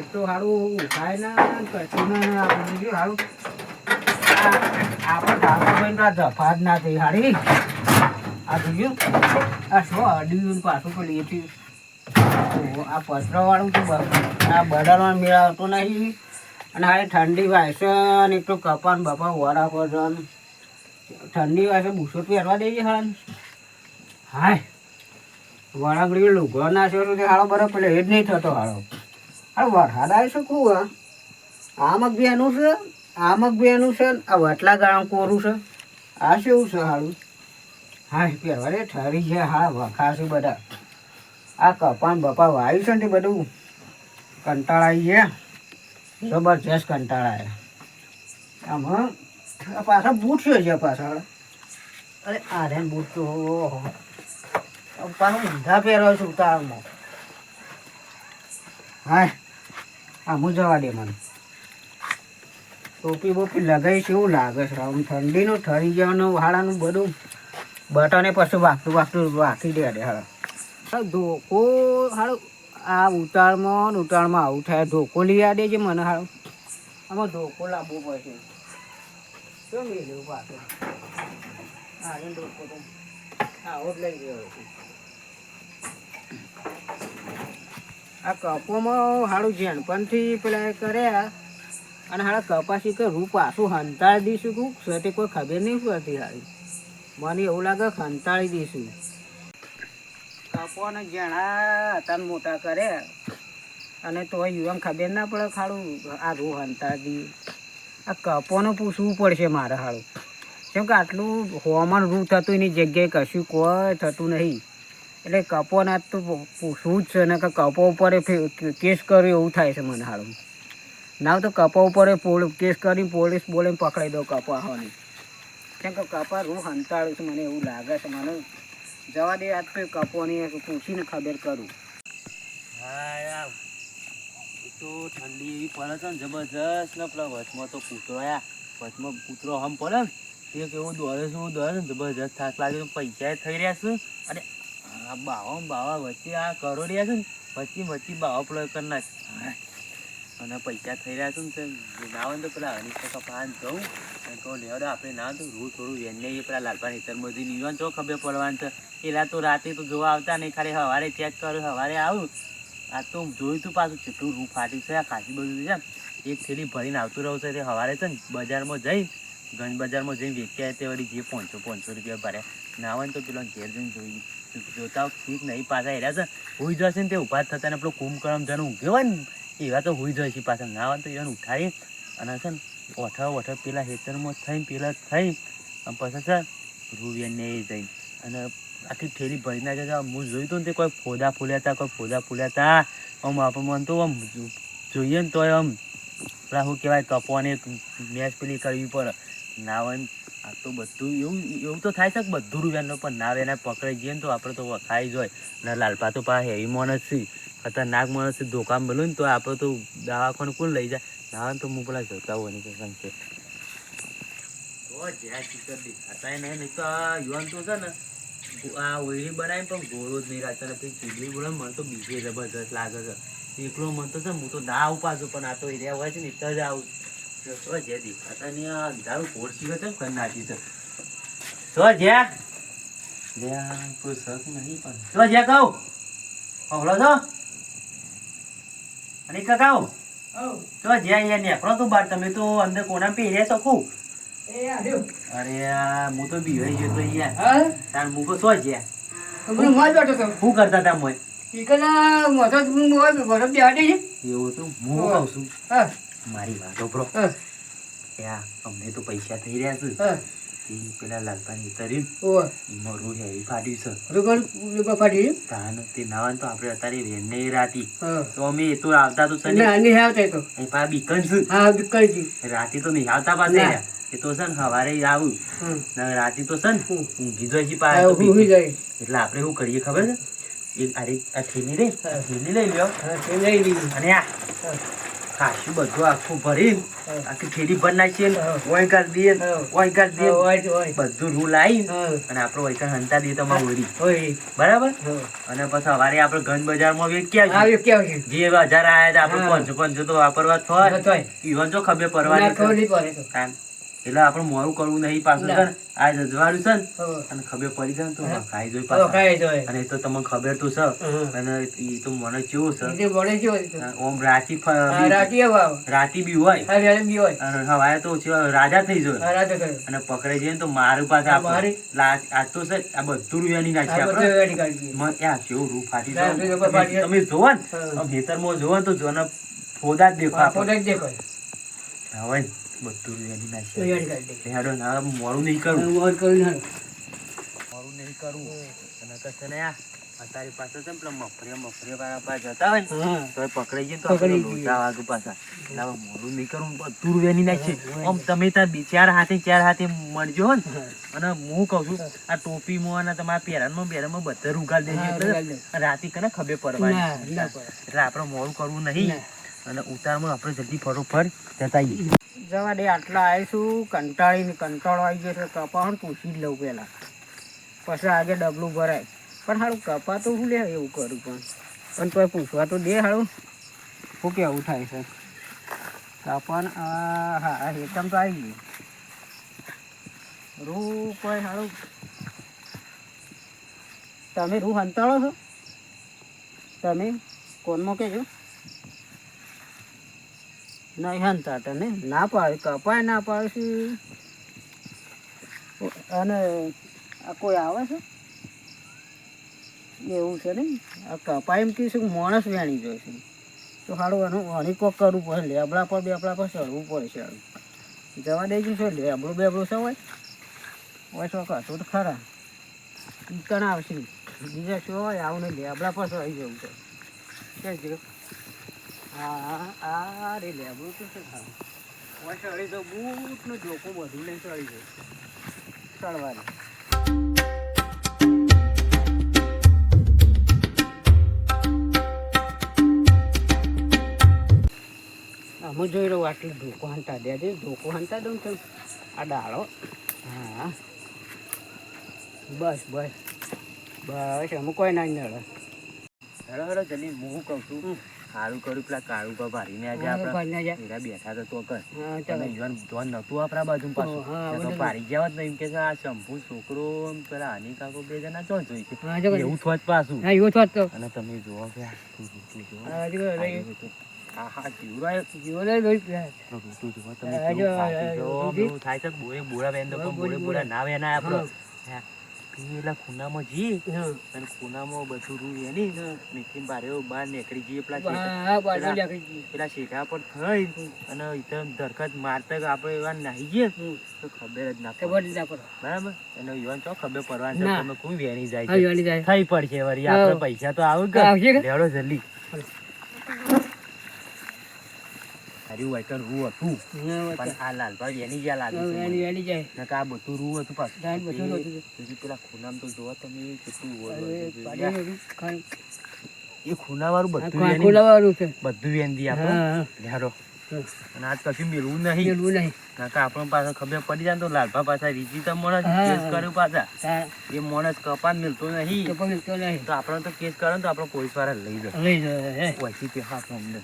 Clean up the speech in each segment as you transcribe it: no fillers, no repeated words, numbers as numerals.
તો સારું ઉઠાય ના કશું ના આપણે બીજું સારું આપણે ધાબા ભાઈ જફા જ ના થઈ હારી આ બીજું આ શું અડ્યું પાછું પેલી એથી આ પથરાવાળું તો આ બદલવા મેળવતો નહીં અને હારે ઠંડી વાયસે અને એક તો કપાન બપા વરા પર ઠંડી વાયસે બુસો પહેરવા દેજે હાલ હાય વરાગડી લુગડો નાખ્યો તો હાલો બરાબર પેલે એ જ નહીં થતો હાલો હાલો વરસાદ આવી શકું આમક બી એનું છે આમક બી એનું છે આ વટલા ગાળા કોરું છે આ શું છે હાલું હા પહેરવા દે ઠરી છે હા વખાશે બધા આ કપાન બપા વાયુ છે ને તે બધું કંટાળાઈ ગયા જબરજસ્ત કંટાળાય આમાં પાછા બૂટ છે પાછળ અરે આર્યન બૂટ તો પાછું ઊંધા પહેરવા છું ઉતારમાં હા આમ જવા દે મને ટોપી બોપી લગાવી છે એવું લાગે છે આમ ઠંડીનું ઠરી જવાનું હાડાનું બધું બટને પછી વાગતું વાકી દે હાડા ધોકો હાડો આ ઉતાળમાં આવું થાય ધોકો લઈ આ દેજે મને હાડો આમાં ધોકો લાવવો પડશે શું મેળવ્યું પાછું હા એ ધોકો તો આવો જ લઈ ગયો આ કપોમાં હાડું જેણપણથી પેલા કર્યા અને હાડા કપાસી કે રૂ પાછું હંતાળી દઈશું કું તે કોઈ ખબર નહીં પડતી હારી મને એવું લાગે હંતાળી દઈશું કપોને જેણા હતા મોટા કર્યા અને તો યુવાન ખબર ના પડે ખાડું આ રૂ હંતાળી આ કપોને પૂછવું પડશે મારે હાડું કેમ કે આટલું હોમણ રૂ થતું એની જગ્યાએ કશું કોઈ થતું નહીં એટલે કપોના તો પૂછવું જ છે ને કે કપો ઉપર કેસ કર્યો એવું થાય છે મને હાડું ના તો કપા ઉપર કેસ કરી પોલીસ બોલીને પકડાઈ દો કપા હોની કેમ કે કપા રૂ હંતાળું છે મને એવું લાગે છે મને જવા દે આજ તો કપોની પૂછીને ખબર કરું હા યાર તો ઠંડી એવી પડે છે ને જબરજસ્ત ને પેલા વચમાં તો કૂતરો વચમાં કૂતરો હમ પડે ને તે કેવું દોડે ને જબરજસ્ત થાક લાગે પૈસા થઈ રહ્યા છે અને આ બાવા વચ્ચે આ કરોડિયા છે ને વચ્ચે બાવા પેલો કરી નાખ અને પૈસા થઈ રહ્યા છે ને ના હોય તો પેલા હરીશ કપાન જવું કહો લેવડે આપણે ના તો રૂ થોડું વેને પેલા લાલપા હિતરમાં જઈને યુવાન તો ખબર પડવાનું છે એલા તો રાતે તો જોવા આવતા નહીં ખાલી સવારે ચેક કર્યું સવારે આવું આ તો જોયું તું પાછું કેટલું રૂ ફાટ્યું છે આ ખાસી બધું છે એક થેલી ભરીને આવતું રહું છે તે સવારે છે ને બજારમાં જઈ ગંજ બજારમાં જઈને વેચ્યા તે વળી જે 500 રૂપિયા ભર્યા ના હોય ને તો પેલો ઘેર જઈને જોતા ઠીક નહીં પાછા હેર્યા છે હોઈ જશે ને તે ઊભા થતા ને પેલો કુંભકર્મ જણ ઊંઘ્યો હોય ને એવા તો હોઈ જાય છે પાછા ના હોય તો એને ઉઠાડી અને છે ને ઓઠા પેલા હેતરમાં થઈને પેલા થઈ પછી છે રૂવિયાને એ જઈ અને આખી થેલી ભરી નાખે છે હું જોયું હતું ને તે કોઈ ફોદા ફૂલ્યા હતા આમ આપણે મન તો આમ જોઈએ ને તો આમ પેલા શું કહેવાય કપોને મેચ પેલી કરવી પડે ના હોય ને આ તો બધું એવું તો થાય છે કે બધું રૂપિયાનો પણ ના એને પકડાઈ જઈએ ને તો આપણે તો વખાઈ જ હોય ને લાલપા તો પા હેવી માણસ છે ખતરનાક માણસ છે ધોકામ બોલું ને તો આપણે તો દવાખાને કોણ લઈ જાય ના હોય તો હું પેલા જોતા હોય ને કસમ છે નહીં તો આ યુવાન તો છે ને આ ઓઈલી બનાવીને પણ ગોળો જ નહીં રાખતા ને પછી ચીડલી બોલે મને તો બીજે જબરજસ્ત લાગે છે એકલો મન તો છે હું તો ના આવું પાછું પણ આ તો એરિયા હોય છે ને એટલે જ આવું જે દેખાતા નહીં આ દારૂ કોડ સિવાય કેમ કરી નાખી છે કોઈ શક નહીં પણ કહું હવલો છો અને કાકાઓ તો જ્યાં અહીંયા નીકળો તો બાર તમે તો અંદર કોના પહેર્યા શકું અરે હું તો બીવાઈ ગયો તો અહીંયા તાર મૂકો શું જ્યાં શું કરતા હતા મોય એવું તો હું કહું છું મારી વાત ઓપરો ત્યાં અમને તો પૈસા થઈ રહ્યા છે પેલા લાલપાની ઉતર્યું મારું હેવી ફાટ્યું છે તે નાવા તો આપણે અત્યારે વેન નહીં રાતી તો અમે એ તો આવતા તો બીકન રાતે તો નહીં આવતા પાસે એ તો છે ને સવારે આવું રાતે તો છે ને ઊંઘી જાય એટલે આપણે શું કરીએ ખબર છે એક આ થેલી રે થેલી લઈ લ્યો અને ખાસું બધું આખું ભરી હા. આખી થેલી ભરી નાખીએ ને હા. ઓય કરી દઈએ ને, હા. ઓય કરી દઈએ ને. હોય હોય બધું રૂ લાવી હા. અને આપણે વૈકણ હંતા દઈએ તમારે ઓરી હોય બરાબર. હા. અને પછી સવારે આપણે ગંજ બજારમાં વેચ્યા આવ્યો કેવું છે જે 1000 આયા હતા આપણે હા. 500 તો વાપરવા થોય ન તોય. ઈવન તો ખબર ના પડવાની ખબર છે. નહીં પડે તો. તાન. એટલે આપણે મોડું કરવું નહીં પાછું ના. છે ને આ જજવાળું છે ને હા. અને ખબર પડી જાય ને તો હા. ખાઈ જોઈ હવે પાછા. ખાય જોય. અને એ તો તમને ખબર તો છે હા. અને એ તો મને કેવું છે એટલે વળે કેવો હતો? ઓમ રાતી હા, રાતી આવો આવો. રાતી બી હોય હા, વેળે બી હોય. અને હવારે તો રાજા થઈ જાય હા, રાતે થયો. અને પકડાઈ જાય ને તો મારું પાસે હા, મારી? આ તો છે આ બધું રૂયાની નાખી આ બધું આપણે વેડી કાઢી દીધી. ત્યાં કેવું રૂ ફાટી ના, જાય. રૂ ફાટી જાય. તમે જોવો ને હા. આમ ખેતરમાં જોવો ને તો જોને ફોદા જ દેખો હા, આપણે. પોતે જ દેખાય. હવે ને બધું રૂયાની નાખી વેડી કાઢી દીધી. હેડો ના મોડું નહીં કરું હા, મોડ કરીને હાલો. મોડું નહીં કરવું અને કશે ને આ તારી પાસે છે ને પેલા મફરે વાળા પાસે જતા હોય ને હા. તો એ પકડાઈ જાય ને તો પકડી આપણે ગઈ. લોચા વાગે પાછા. એટલે હવે મોડું નહીં કરવું બધું રૂયાની નાખશે. આમ તમે ત્યાં ચાર હાથે મળજો હો ને હા. અને હું કઉ છું આ ટોપીમાં અને તમારા પેરામાં બધે રૂગાલ દેજો હા, એટલે રૂગાલ દે. રાતે કને ખબર ના, પડવાની ના પડે. એટલે આપણે મોડું કરવું નહીં ના. અને ઉતારમાં આપણે જલ્દી ફટોફટ જતા આવીએ. જવા દે આટલા આવીશું કંટાળો આવી ગયો છે કપાણ પૂછી જ લઉં પહેલા પછી આગળ ડબલું ભરાય પણ હારું કપા તો શું લે એવું કરું પણ તોય પૂછવા તો દે હારું શું કેવું થાય છે કપાન હા હેતમ તો આવી ગયું રૂ કોઈ હારું તમે રૂ હંતાળો છો તમે કોનમાં કહેજો નહીં હંતાતા ને ના પાડે કપાય ના પાડે અને આ કોઈ આવે છે એવું છે ને આ કપાય એમ કહીશું માણસ વેણી જાય છે તો સારું એનું હણી કોક કરવું પડે લેબડા પર બેબડા પર ચડવું પડે છે હારું જવા દેજો છો લેબડું બેબડું છે હોય શું કશું તો ખરા ઈકણ આવશે બીજા શું હોય આવું નહીં લેબડા પર ચડી જવું છે કે હા રે લેબડું તો છે ખાવું હોય ચડી જાઉં બૂટનું જોખું બધું લઈને ચડી જાય ચડવાની અમે જોઈ રહ્યું આટલું ધોકો હંતા દે ધોકો હંતા દઉં છું આ ડાળો હા બસ બસ બસ અમે કોઈ ના નડે હેડો જલ્દી હું કહું છું સારું કર્યું પેલા કાળુ પર ભારીને આજે આપણે એરા બેઠા તો કર અને ઈવન ધોન નતું આપણા બાજુ પાછું તો ભારી ગયા ને એમ કે આ શંભુ છોકરો પેલા હાની કાકો બે જણા ચો જોઈ છે એવું થોત પાછું અને તમે જોવો કે હા હા જીવરાય ઋતુ જોવો તમે કેવું થાય છે બોરા બેન તો બોરા ના વેના આપણો પેલા ખૂનામાં જી અને ખૂનામાં બધું રૂ એની નીચે બારે બહાર નીકળી જઈએ પેલા શેઠા પર થઈ અને એકદમ ધરકત મારતા આપણે એવા નાહી જઈએ તો ખબર જ ના પડે બરાબર અને યુવાન ચો ખબર પડવાની છે તમે કોઈ વેણી જાય થઈ પડશે વળી આપણે પૈસા તો આવે લેવડો જલ્દી હારી વાયકન રૂ હતું પણ આ લાલભાઈ વેણી જ્યાં લાગે છે આ બધું રૂ હતું પાછું પેલા ખૂનામ તો જોવા તમે કેટલું એ ખૂના વાળું બધું વેંદી આપણે લ્યાડો અને આજ કશું મેળવું નહીં કાકા આપણને પાછા ખબર પડી જાય તો લાલભા પાછા રીજી તો મોણસ કેસ કર્યો પાછા એ મોણસ કપાન મિલતો નહીં તો આપણે તો કેસ કરે તો આપણે પોલીસ વાળા લઈ જાય પછી તે હા અમને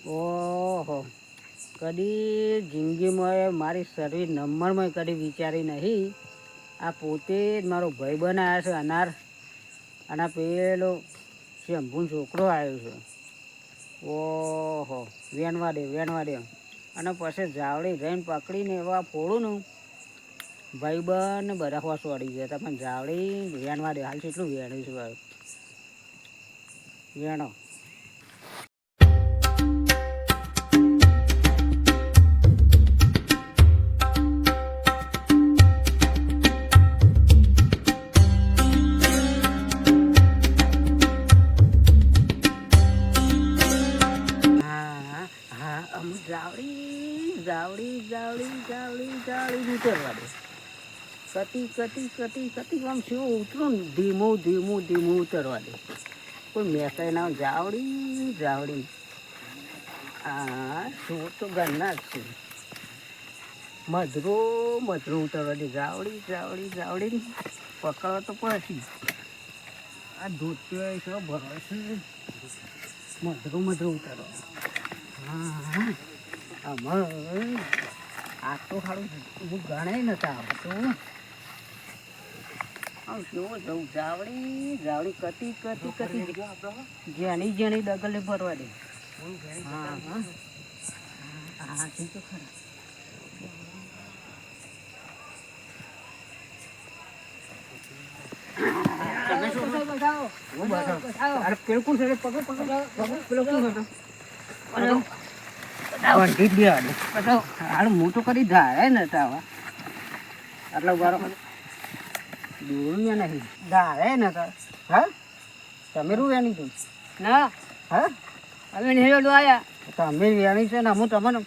ઓહો કદી જિંદગીમાં મારી સર્વિસ નંબરમાં કદી વિચારી નહીં આ પોતે જ મારો ભાઈ બનાવ્યા છે અનાર અને પેલો શંભુનો છોકરો આવ્યો છે ઓહો વેણવા દે અને પછી જાવડી રહીને પકડીને એવા ફોડું ને ભાઈબંધ ને બધા હોશ વળી ગયા હતા પણ જાવડી વેણવા દે હાલ કેટલું વેણ્યું છે વેણો ઉતરવા દે. કતી આમ શું ઉતરું ને ધીમું ઉતરવા દે. કોઈ મેસાય ના જાવડી હા શું તો ગણના જ છે. મધરો ઉતરવા દે. જાવડી પકડવા તો પછી આ ધોત્યો છે ભરો છે. મધરો ઉતરવા. હા આમાં આ તો સારું હું ગણાય નતા આવતું. કેવો જવું જાવડી કતી જેની દગલે ભરવા દે. હા ઠીક તો ખરા. તમે શું બતાવો? અરે પેલું કોણ છે? પેલો કોણ હતો? હું તો કદી ધારે નતા આવા આટલા બારો દોડ્યા નહીં ધારે નતા. હા તમે વેણી તું ના? હા અમે નહીં આવ્યા. તમે વેણી છે ને હું તમને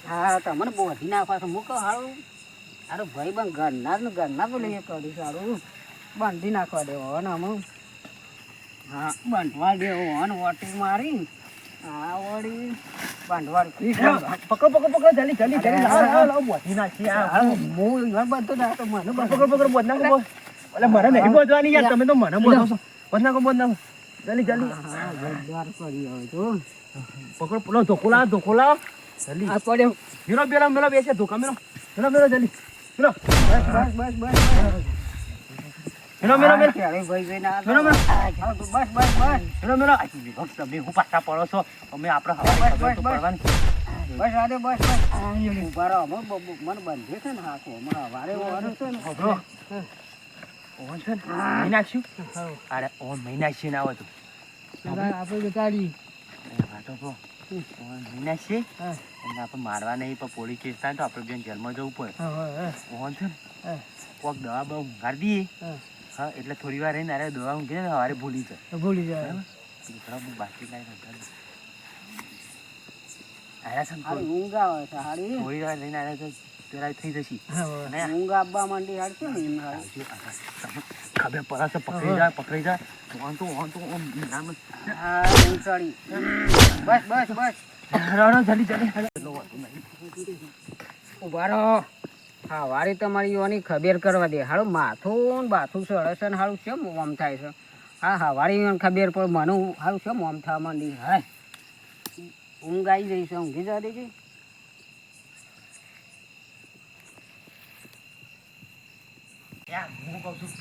હા તમને બોધી નાખવા છું. હું કહું સારું સારું ભાઈ પણ ઘરના તો લઈએ કરી સારું બાંધી નાખવા દેવો ને અમુક. હા બાંધવા દેવો અને વોટી મારી હા વળી બાંધવાળ પકડો જલ્દી લાવો બોધી નાખી. હું બધો જાતો મને પકડો બોધ નાખો. એટલે મને નહીં બોધવાની યાર, તમે તો મને બોધો છો. બોધ નાખો જલ્દી. હા જોરદાર કરી હવે તો. પકડો પેલો ધોકો લાવો જલ્દી. આ પડ્યો મેલો બેસે ધોકા મેલો જલ્દી મેલો. બસ મેલો ક્યારે ભાઈ ના બસ તમે હું પાછા પડો છો. અમે આપણે હવારે પડવાની બસ આદે બસ ઉભા રહો. મને બંધે છે ને હાથો હમણાં વારે છે ને ઓન છે મહી નાખ્યું. અરે ઓન મહી નાખીએ ના આવે તો આપણે બતાડી મહિના છે અને આપણે મારવા નહીં પણ પોલીસ કેસ થાય તો આપણે બેન જેલમાં જવું પડે. ઓન છે ને કોઈક દવા બહુ ઊંઘાડી દઈએ. હા એટલે થોડી વાર રહીને અરે દવા ઊંઘી ને સવારે ભૂલી જાય. દીકરા બહુ બાકી લાગે ઊંઘ આવે છે હારી. થોડી વાર રહીને અરે તો પેલા થઈ જશે. ઊંઘ આપવા માંડી હાડશે ને ખબર પડે છે પકડી જાય ઓન તો નામ ચડી બસ ઉભા રહો. હા વારી તમારી યોની ખબર કરવા દે. હારું માથું ને બાથું સળે છે ને હારું કેમ ઓમ થાય છે. હા વારી યોને ખબર પડે મને હારું કેમ ઓમ થવા માંડી. હા ઊંઘ આવી જઈ છે. ઊંઘી જવા દેજે. હું કહું છું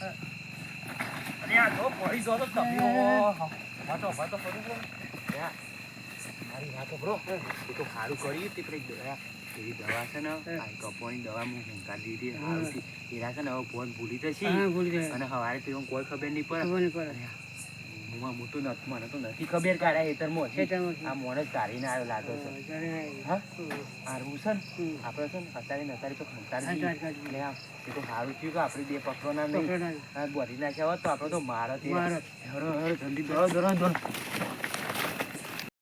અરે આ જો પડી જો તો તમે વાતો મારી વાતો બ્રો એ તો સારું કર્યું તે પેલી દવા એવી દવા છે ને આ કપોની દવા હું ઊંઘાડી દીધી સારું થી એના છે ને હવે ફોન ભૂલી જશે અને સવારે તો કોઈ ખબર નહીં પડે. હું તો મને તો નથી ખબર કાઢ્યા હેતરમાં છે આ મોને જ કાઢીને આવ્યો લાગે છે. હા સારું છે ને આપણે છે ને અત્યારે તો ખંતારી એટલે એ તો સારું થયું કે આપણે બે પકડવાના નહીં બોધી નાખ્યા હોત તો આપણે તો મારો જલ્દી દોડો